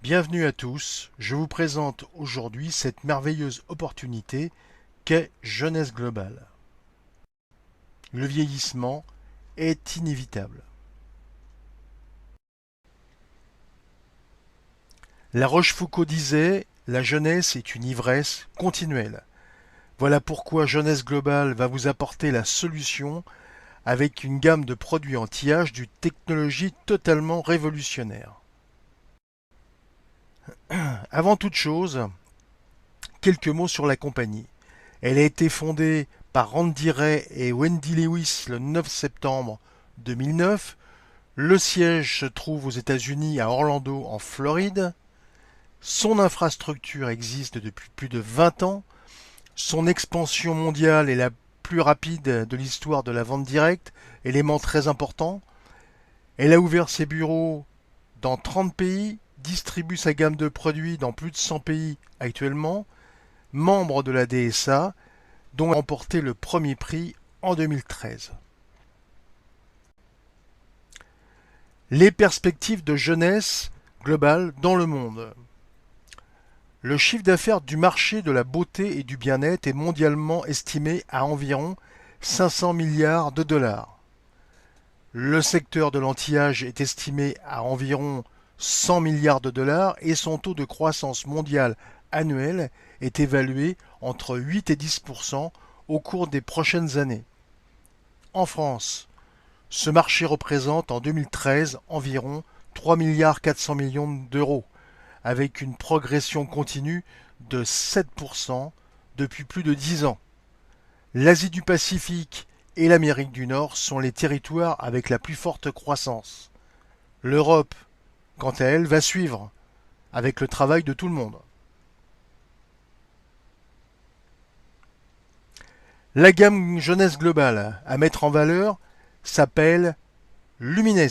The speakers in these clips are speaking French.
Bienvenue à tous, je vous présente aujourd'hui cette merveilleuse opportunité qu'est Jeunesse Globale. Le vieillissement est inévitable. La Rochefoucauld disait « La jeunesse est une ivresse continuelle ». Voilà pourquoi Jeunesse Globale va vous apporter la solution avec une gamme de produits anti-âge d'une technologie totalement révolutionnaire. Avant toute chose, quelques mots sur la compagnie. Elle a été fondée par Randy Ray et Wendy Lewis le 9 septembre 2009. Le siège se trouve aux États-Unis à Orlando, en Floride. Son infrastructure existe depuis plus de 20 ans. Son expansion mondiale est la plus rapide de l'histoire de la vente directe, élément très important. Elle a ouvert ses bureaux dans 30 pays, distribue sa gamme de produits dans plus de 100 pays actuellement, membre de la DSA, dont elle a remporté le premier prix en 2013. Les perspectives de jeunesse globale dans le monde. Le chiffre d'affaires du marché de la beauté et du bien-être est mondialement estimé à environ 500 milliards de dollars. Le secteur de l'anti-âge est estimé à environ 100 milliards de dollars et son taux de croissance mondial annuel est évalué entre 8 et 10% au cours des prochaines années. En France, ce marché représente en 2013 environ 3 milliards 400 millions d'euros, avec une progression continue de 7% depuis plus de 10 ans. L'Asie du Pacifique et l'Amérique du Nord sont les territoires avec la plus forte croissance. L'Europe, quant à elle, va suivre, avec le travail de tout le monde. La gamme jeunesse globale à mettre en valeur s'appelle Lumines.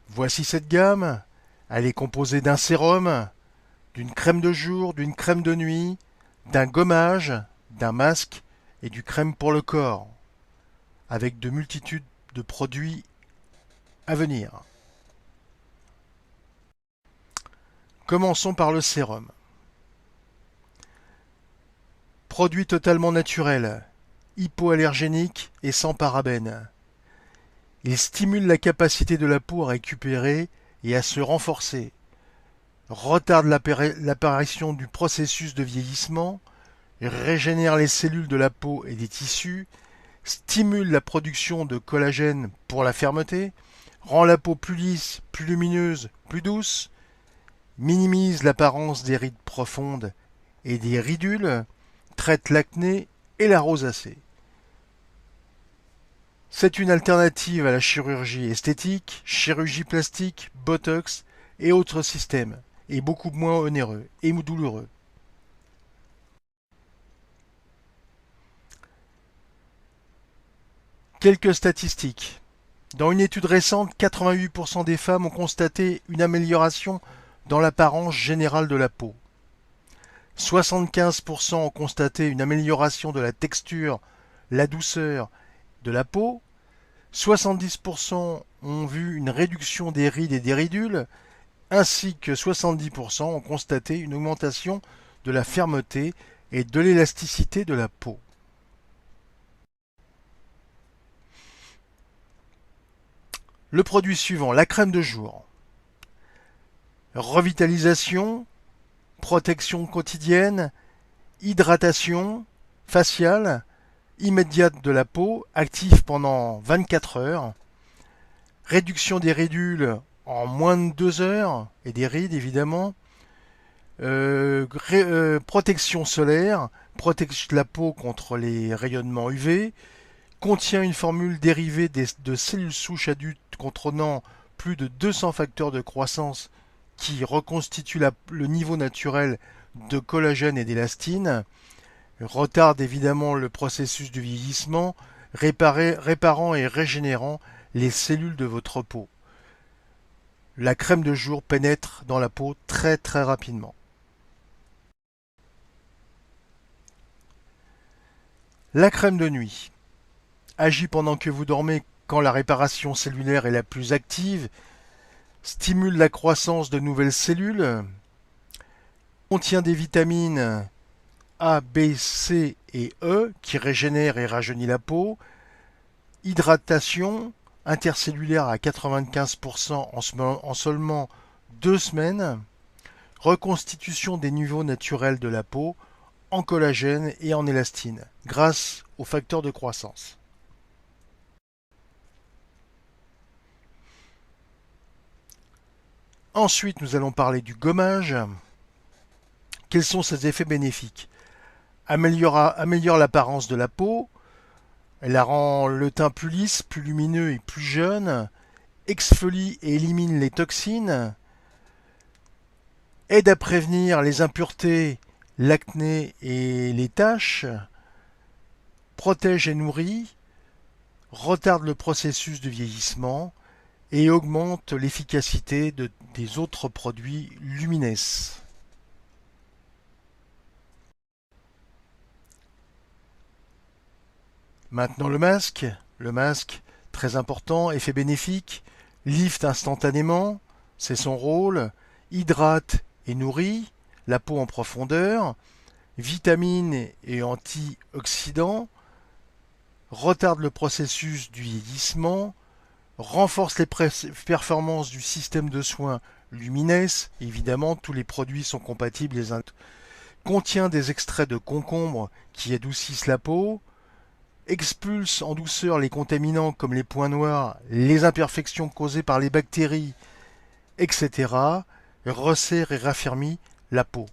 Voici cette gamme. Elle est composée d'un sérum, d'une crème de jour, d'une crème de nuit, d'un gommage, d'un masque et du crème pour le corps, avec de multitudes de produits à venir. Commençons par le sérum. Produit totalement naturel, hypoallergénique et sans parabènes. Il stimule la capacité de la peau à récupérer et à se renforcer, retarde l'apparition du processus de vieillissement, régénère les cellules de la peau et des tissus, stimule la production de collagène pour la fermeté, rend la peau plus lisse, plus lumineuse, plus douce, minimise l'apparence des rides profondes et des ridules, traite l'acné et la rosacée. C'est une alternative à la chirurgie esthétique, chirurgie plastique, botox et autres systèmes, et beaucoup moins onéreux et douloureux. Quelques statistiques. Dans une étude récente, 88% des femmes ont constaté une amélioration dans l'apparence générale de la peau. 75% ont constaté une amélioration de la texture, la douceur de la peau. 70% ont vu une réduction des rides et des ridules, ainsi que 70% ont constaté une augmentation de la fermeté et de l'élasticité de la peau. Le produit suivant, la crème de jour. Revitalisation, protection quotidienne, hydratation faciale immédiate de la peau, active pendant 24 heures, réduction des ridules en moins de 2 heures, et des rides évidemment, protection solaire, protège la peau contre les rayonnements UV, contient une formule dérivée de cellules souches adultes contenant plus de 200 facteurs de croissance qui reconstituent le niveau naturel de collagène et d'élastine, retarde évidemment le processus du vieillissement, réparant et régénérant les cellules de votre peau. La crème de jour pénètre dans la peau très très rapidement. La crème de nuit agit pendant que vous dormez quand la réparation cellulaire est la plus active stimule la croissance de nouvelles cellules, contient des vitamines A, B, C et E qui régénèrent et rajeunissent la peau, hydratation intercellulaire à 95% en seulement 2 semaines, reconstitution des niveaux naturels de la peau en collagène et en élastine grâce aux facteurs de croissance. Ensuite, nous allons parler du gommage. Quels sont ses effets bénéfiques? Améliore l'apparence de la peau, elle la rend le teint plus lisse, plus lumineux et plus jeune, exfolie et élimine les toxines, aide à prévenir les impuretés, l'acné et les taches, protège et nourrit, retarde le processus de vieillissement et augmente l'efficacité des autres produits Lumines. Maintenant le masque. Le masque, très important, effet bénéfique, lift instantanément, c'est son rôle, hydrate et nourrit la peau en profondeur, vitamines et antioxydants, retarde le processus du vieillissement, renforce les performances du système de soins Lumines, évidemment tous les produits sont compatibles les uns, contient des extraits de concombre qui adoucissent la peau, expulse en douceur les contaminants comme les points noirs, les imperfections causées par les bactéries, etc., resserre et raffermit la peau.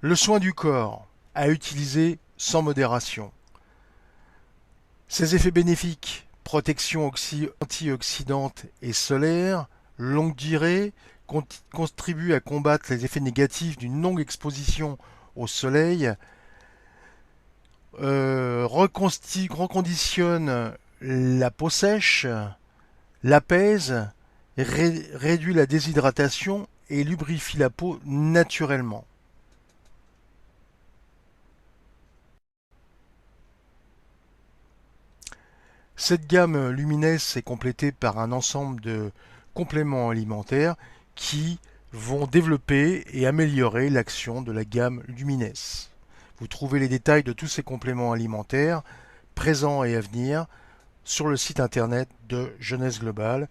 Le soin du corps, à utiliser sans modération. Ses effets bénéfiques, protection antioxydante et solaire, longue durée, contribuent à combattre les effets négatifs d'une longue exposition au soleil, reconditionne la peau sèche, l'apaise, réduit la déshydratation et lubrifie la peau naturellement. Cette gamme Lumines est complétée par un ensemble de compléments alimentaires qui vont développer et améliorer l'action de la gamme Lumines. Vous trouvez les détails de tous ces compléments alimentaires, présents et à venir, sur le site internet de Jeunesse Globale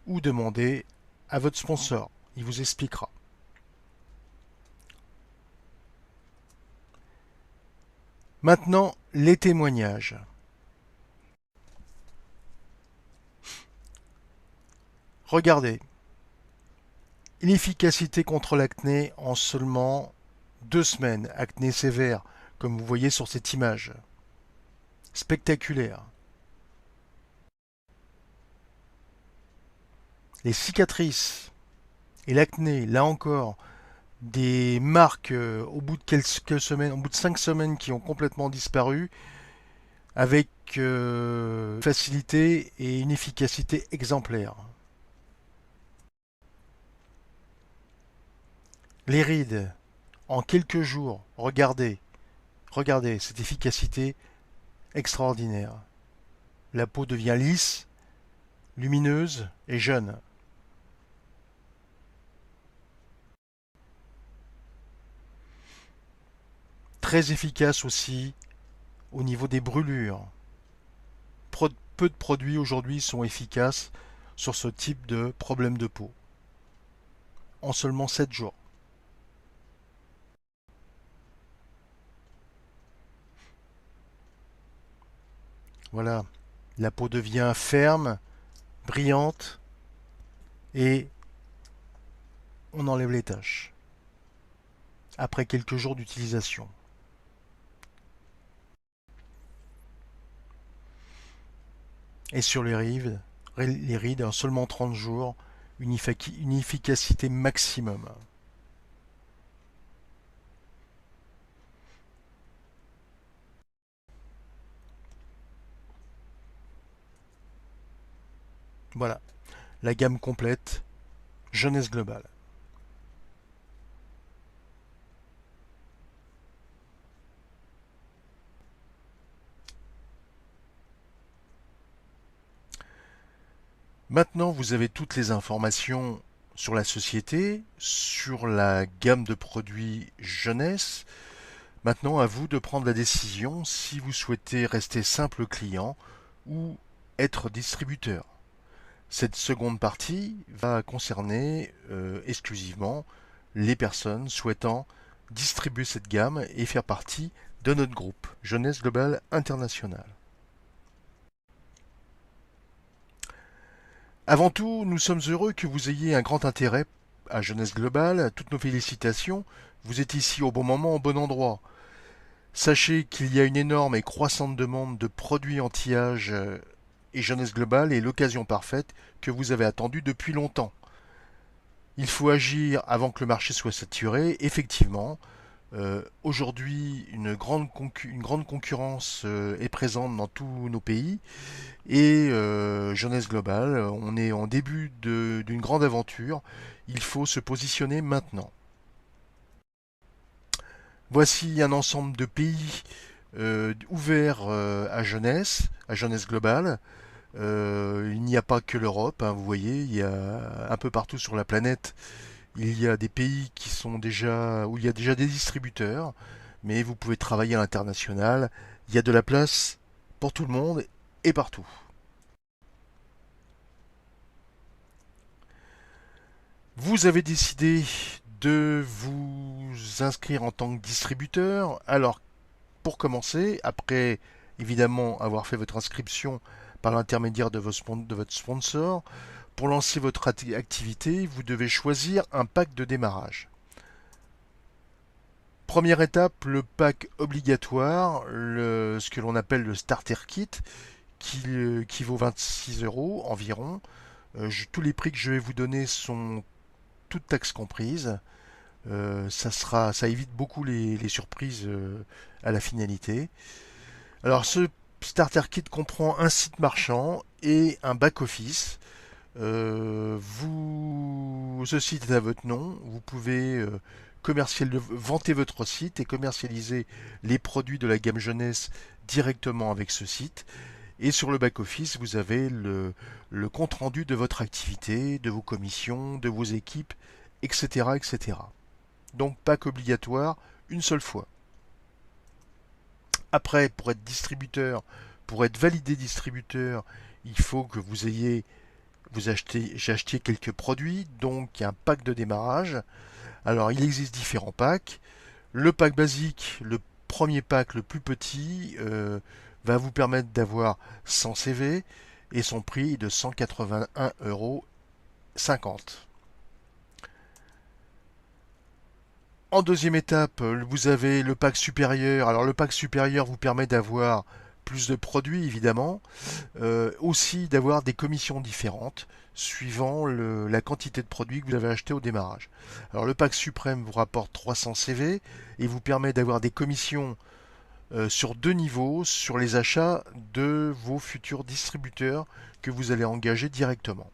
ou demandez à votre sponsor, il vous expliquera. Maintenant, les témoignages. Regardez, l'efficacité contre l'acné en seulement 2 semaines, acné sévère, comme vous voyez sur cette image. Spectaculaire. Les cicatrices et l'acné, là encore, des marques au bout de quelques semaines, au bout de 5 semaines qui ont complètement disparu, avec facilité et une efficacité exemplaire. Les rides, en quelques jours, regardez cette efficacité extraordinaire. La peau devient lisse, lumineuse et jeune. Très efficace aussi au niveau des brûlures. Peu de produits aujourd'hui sont efficaces sur ce type de problème de peau. En seulement 7 jours. Voilà, la peau devient ferme, brillante et on enlève les taches après quelques jours d'utilisation. Et sur les rides, en seulement 30 jours, une efficacité maximum. Voilà, la gamme complète, Jeunesse Globale. Maintenant, vous avez toutes les informations sur la société, sur la gamme de produits jeunesse. Maintenant, à vous de prendre la décision si vous souhaitez rester simple client ou être distributeur. Cette seconde partie va concerner exclusivement les personnes souhaitant distribuer cette gamme et faire partie de notre groupe Jeunesse Globale International. Avant tout, nous sommes heureux que vous ayez un grand intérêt à Jeunesse Globale. Toutes nos félicitations. Vous êtes ici au bon moment, au bon endroit. Sachez qu'il y a une énorme et croissante demande de produits anti-âge et Jeunesse Globale est l'occasion parfaite que vous avez attendue depuis longtemps. Il faut agir avant que le marché soit saturé. Effectivement, aujourd'hui, une grande concurrence est présente dans tous nos pays et Jeunesse Globale, on est en début d'une grande aventure. Il faut se positionner maintenant. Voici un ensemble de pays ouverts à Jeunesse Globale. Il n'y a pas que l'Europe, hein, vous voyez, il y a un peu partout sur la planète, il y a des pays qui sont déjà où il y a déjà des distributeurs, mais vous pouvez travailler à l'international. Il y a de la place pour tout le monde et partout. Vous avez décidé de vous inscrire en tant que distributeur. Alors, pour commencer, après évidemment avoir fait votre inscription par l'intermédiaire de votre sponsor, pour lancer votre activité, vous devez choisir un pack de démarrage. Première étape, le pack obligatoire, ce que l'on appelle le starter kit, qui vaut 26 € environ. Tous les prix que je vais vous donner sont toutes taxes comprises. Ça évite beaucoup les surprises à la finalité. Alors ce starter kit comprend un site marchand et un back-office. Ce site est à votre nom. Vous pouvez vanter votre site et commercialiser les produits de la gamme jeunesse directement avec ce site. Et sur le back-office, vous avez le compte-rendu de votre activité, de vos commissions, de vos équipes, etc., etc. Donc, pack obligatoire, une seule fois. Après, pour être validé distributeur, il faut que j'ai acheté quelques produits, donc il y a un pack de démarrage. Alors, il existe différents packs. Le pack basique, le premier pack, le plus petit, va vous permettre d'avoir 100 CV et son prix est de 181,50 €. En deuxième étape, vous avez le pack supérieur. Alors, le pack supérieur vous permet d'avoir plus de produits, évidemment, aussi d'avoir des commissions différentes suivant la quantité de produits que vous avez acheté au démarrage. Alors le pack suprême vous rapporte 300 CV et vous permet d'avoir des commissions sur deux niveaux sur les achats de vos futurs distributeurs que vous allez engager directement.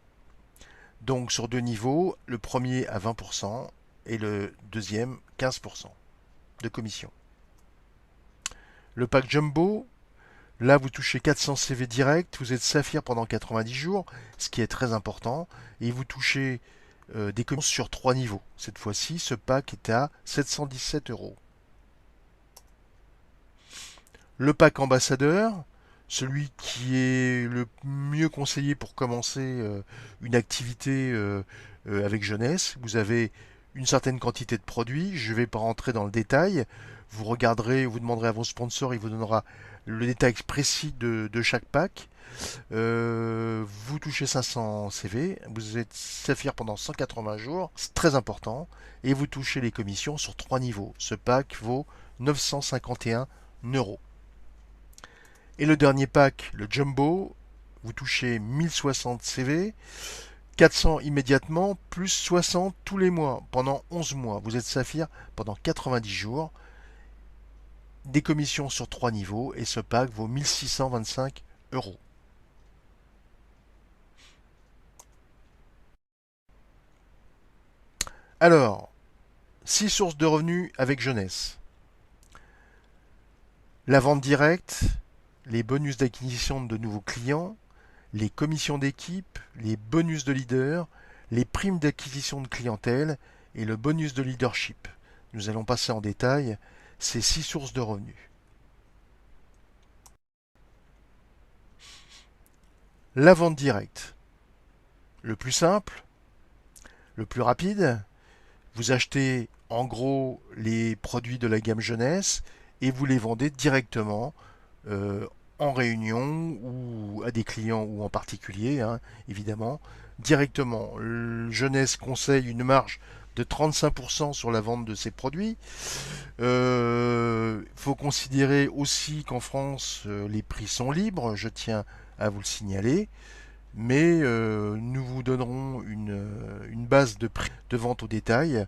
Donc sur deux niveaux, le premier à 20% et le deuxième 15% de commission. Le pack jumbo, là, vous touchez 400 CV direct, vous êtes saphir pendant 90 jours, ce qui est très important, et vous touchez des commissions sur 3 niveaux. Cette fois-ci, ce pack est à 717 €. Le pack ambassadeur, celui qui est le mieux conseillé pour commencer une activité avec jeunesse, vous avez une certaine quantité de produits, je ne vais pas rentrer dans le détail, vous regarderez, vous demanderez à vos sponsors, il vous donnera le détail précis de chaque pack. Vous touchez 500 CV, vous êtes saphir pendant 180 jours, c'est très important, et vous touchez les commissions sur 3 niveaux. Ce pack vaut 951 €. Et le dernier pack, le jumbo, vous touchez 1060 CV, 400 immédiatement, plus 60 tous les mois, pendant 11 mois. Vous êtes saphir pendant 90 jours, des commissions sur 3 niveaux, et ce pack vaut 1625 €. Alors, 6 sources de revenus avec jeunesse. La vente directe, les bonus d'acquisition de nouveaux clients, les commissions d'équipe, les bonus de leader, les primes d'acquisition de clientèle et le bonus de leadership. Nous allons passer en détail ces 6 sources de revenus. La vente directe. Le plus simple, le plus rapide, vous achetez en gros les produits de la gamme jeunesse et vous les vendez directement en réunion ou à des clients ou en particulier, hein, évidemment, directement. Jeunesse conseille une marge de 35% sur la vente de ces produits. Il faut considérer aussi qu'en France, les prix sont libres, je tiens à vous le signaler, mais nous vous donnerons une base de prix de vente au détail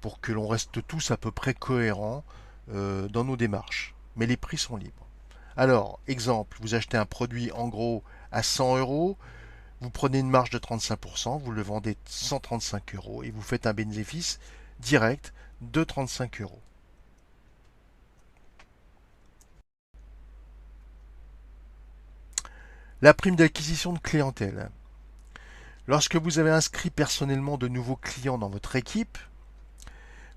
pour que l'on reste tous à peu près cohérents dans nos démarches. Mais les prix sont libres. Alors, exemple, vous achetez un produit en gros à 100 euros, vous prenez une marge de 35%, vous le vendez 135 euros et vous faites un bénéfice direct de 35 euros. La prime d'acquisition de clientèle. Lorsque vous avez inscrit personnellement de nouveaux clients dans votre équipe,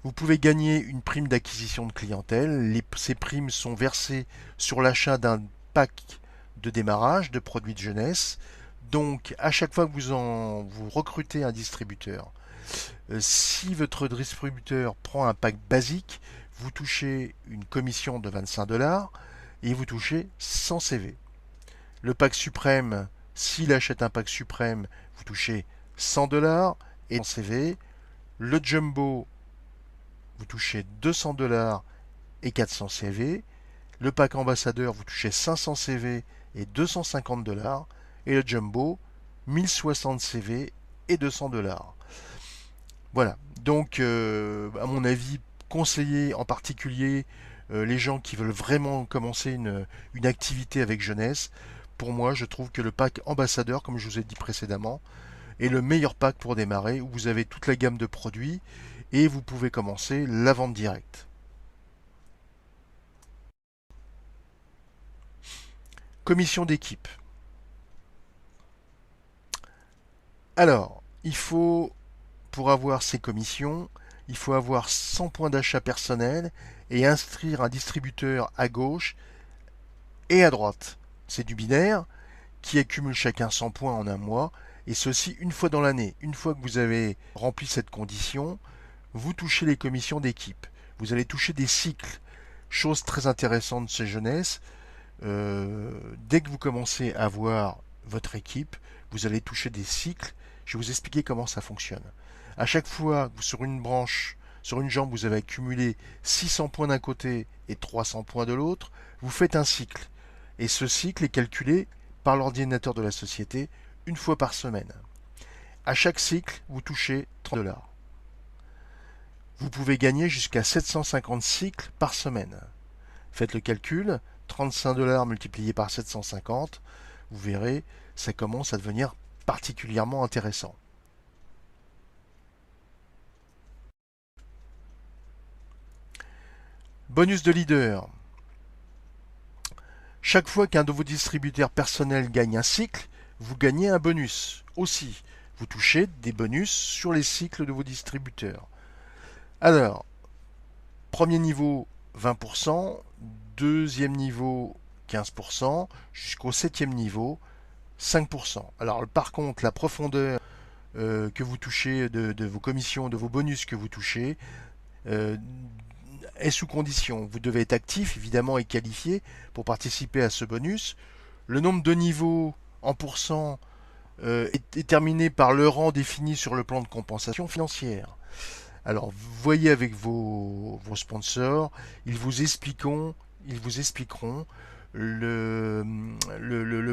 vous pouvez gagner une prime d'acquisition de clientèle. Ces primes sont versées sur l'achat d'un pack de démarrage de produits de jeunesse. Donc, à chaque fois que vous recrutez un distributeur, si votre distributeur prend un pack basique, vous touchez une commission de 25$ et vous touchez 100 CV. Le pack suprême, s'il achète un pack suprême, vous touchez 100$ et 100 CV. Le jumbo, vous touchez 200$ et 400 CV. Le pack ambassadeur, vous touchez 500 CV et 250$. Et le jumbo, 1060 CV et 200$. Voilà. Donc, à mon avis, conseiller en particulier les gens qui veulent vraiment commencer une activité avec jeunesse. Pour moi, je trouve que le pack ambassadeur, comme je vous ai dit précédemment, est le meilleur pack pour démarrer, où vous avez toute la gamme de produits et vous pouvez commencer la vente directe. Commission d'équipe. Alors, pour avoir ces commissions, il faut avoir 100 points d'achat personnel et inscrire un distributeur à gauche et à droite. C'est du binaire qui accumule chacun 100 points en un mois, et ceci une fois dans l'année. Une fois que vous avez rempli cette condition, vous touchez les commissions d'équipe. Vous allez toucher des cycles. Chose très intéressante chez Jeunesse, dès que vous commencez à voir votre équipe, vous allez toucher des cycles. Je vais vous expliquer comment ça fonctionne. À chaque fois que sur une branche, sur une jambe, vous avez accumulé 600 points d'un côté et 300 points de l'autre, vous faites un cycle. Et ce cycle est calculé par l'ordinateur de la société une fois par semaine. À chaque cycle, vous touchez 30$. Vous pouvez gagner jusqu'à 750 cycles par semaine. Faites le calcul, 35$ multiplié par 750, vous verrez, ça commence à devenir particulièrement intéressant. Bonus de leader. Chaque fois qu'un de vos distributeurs personnels gagne un cycle, vous gagnez un bonus aussi. Vous touchez des bonus sur les cycles de vos distributeurs. Alors, premier niveau 20%, deuxième niveau 15%, jusqu'au septième niveau 5%. Alors par contre, la profondeur que vous touchez de vos commissions, de vos bonus que vous touchez, est sous condition. Vous devez être actif, évidemment, et qualifié pour participer à ce bonus. Le nombre de niveaux en pourcent est déterminé par le rang défini sur le plan de compensation financière. Alors, vous voyez avec vos sponsors, ils vous expliqueront le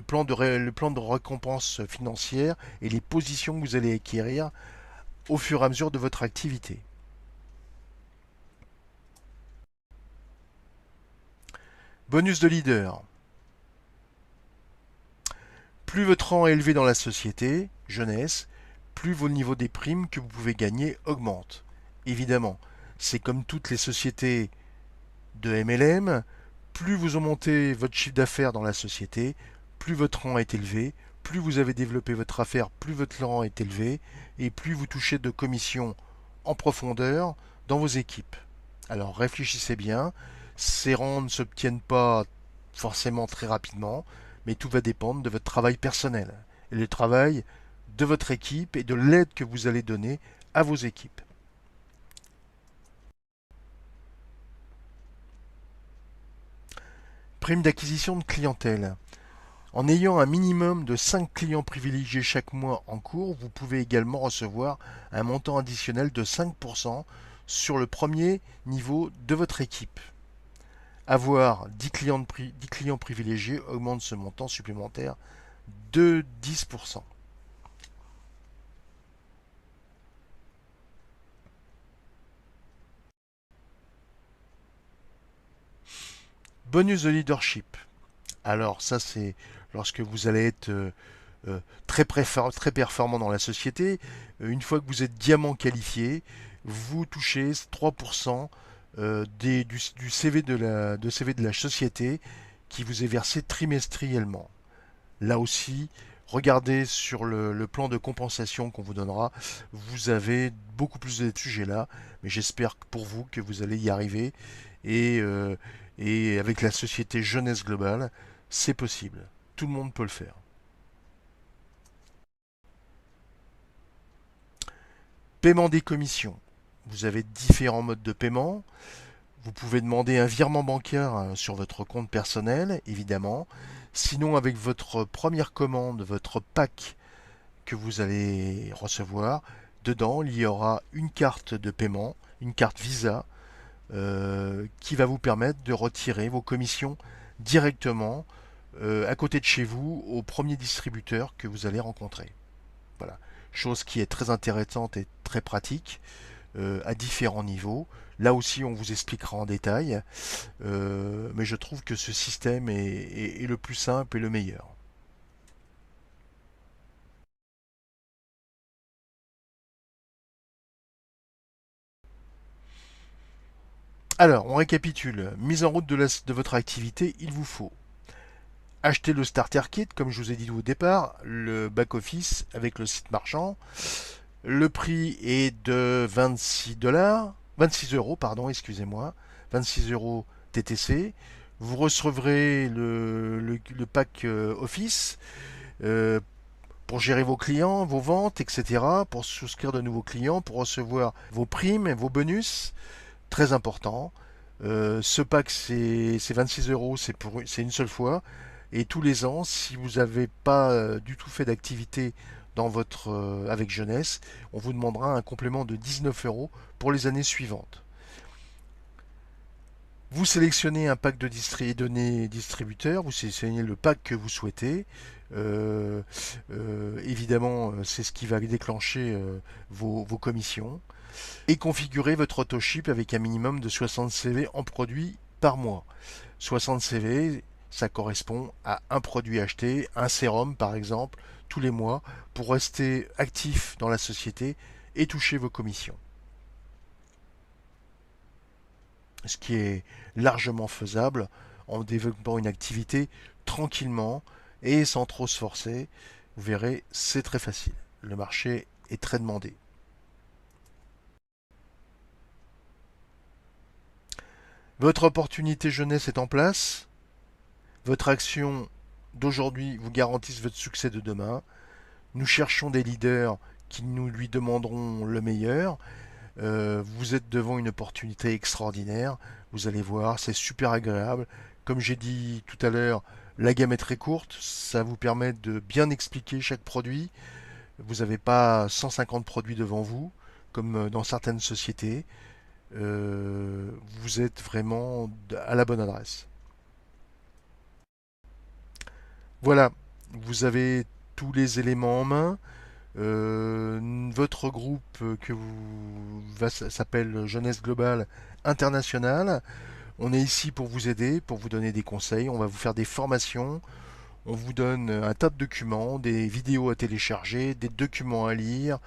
plan de récompense financière et les positions que vous allez acquérir au fur et à mesure de votre activité. Bonus de leader. Plus votre rang est élevé dans la société, jeunesse, plus vos niveaux des primes que vous pouvez gagner augmentent. Évidemment, c'est comme toutes les sociétés de MLM, plus vous augmentez votre chiffre d'affaires dans la société, plus votre rang est élevé, plus vous avez développé votre affaire, plus votre rang est élevé, et plus vous touchez de commissions en profondeur dans vos équipes. Alors réfléchissez bien, ces rangs ne s'obtiennent pas forcément très rapidement, mais tout va dépendre de votre travail personnel, et le travail de votre équipe et de l'aide que vous allez donner à vos équipes. Prime d'acquisition de clientèle. En ayant un minimum de 5 clients privilégiés chaque mois en cours, vous pouvez également recevoir un montant additionnel de 5% sur le premier niveau de votre équipe. Avoir 10 clients privilégiés augmente ce montant supplémentaire de 10%. Bonus de leadership. Alors ça c'est lorsque vous allez être très performant dans la société. Une fois que vous êtes diamant qualifié, vous touchez 3% du CV de la société qui vous est versé trimestriellement. Là aussi, regardez sur le plan de compensation qu'on vous donnera. Vous avez beaucoup plus de sujets là, mais j'espère pour vous que vous allez y arriver. Et, euh, et avec la société Jeunesse Globale, c'est possible. Tout le monde peut le faire. Paiement des commissions. Vous avez différents modes de paiement. Vous pouvez demander un virement bancaire sur votre compte personnel, évidemment. Sinon, avec votre première commande, votre pack que vous allez recevoir, dedans, il y aura une carte de paiement, une carte Visa, qui va vous permettre de retirer vos commissions directement à côté de chez vous au premier distributeur que vous allez rencontrer. Voilà. Chose qui est très intéressante et très pratique à différents niveaux. Là aussi, on vous expliquera en détail, mais je trouve que ce système est le plus simple et le meilleur. Alors, on récapitule. Mise en route de votre activité, il vous faut acheter le starter kit, comme je vous ai dit au départ, le back-office avec le site marchand. Le prix est de 26 euros, pardon, excusez-moi, 26 euros TTC. Vous recevrez le pack Office euh, pour gérer vos clients, vos ventes, etc., pour souscrire de nouveaux clients, pour recevoir vos primes et vos bonus, très important. Ce pack, c'est 26 euros, c'est une seule fois. Et tous les ans, si vous n'avez pas du tout fait d'activité avec jeunesse, on vous demandera un complément de 19 euros pour les années suivantes. Vous sélectionnez un pack de données distributeur, vous sélectionnez le pack que vous souhaitez. Évidemment, c'est ce qui va déclencher vos commissions. Et configurez votre autoship avec un minimum de 60 CV en produits par mois. 60 CV, ça correspond à un produit acheté, un sérum par exemple, tous les mois, pour rester actif dans la société et toucher vos commissions. Ce qui est largement faisable en développant une activité tranquillement et sans trop se forcer. Vous verrez, c'est très facile. Le marché est très demandé. Votre opportunité jeunesse est en place. Votre action d'aujourd'hui vous garantisse votre succès de demain. Nous cherchons des leaders qui nous lui demanderont le meilleur. Vous êtes devant une opportunité extraordinaire. Vous allez voir, c'est super agréable. Comme j'ai dit tout à l'heure, la gamme est très courte. Ça vous permet de bien expliquer chaque produit. Vous n'avez pas 150 produits devant vous, comme dans certaines sociétés. Vous êtes vraiment à la bonne adresse. Voilà, vous avez tous les éléments en main. Votre groupe s'appelle Jeunesse Globale Internationale. On est ici pour vous aider, pour vous donner des conseils. On va vous faire des formations. On vous donne un tas de documents, des vidéos à télécharger, des documents à lire.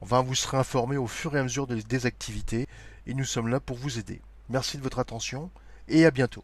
Enfin, vous serez informé au fur et à mesure des activités et nous sommes là pour vous aider. Merci de votre attention et à bientôt.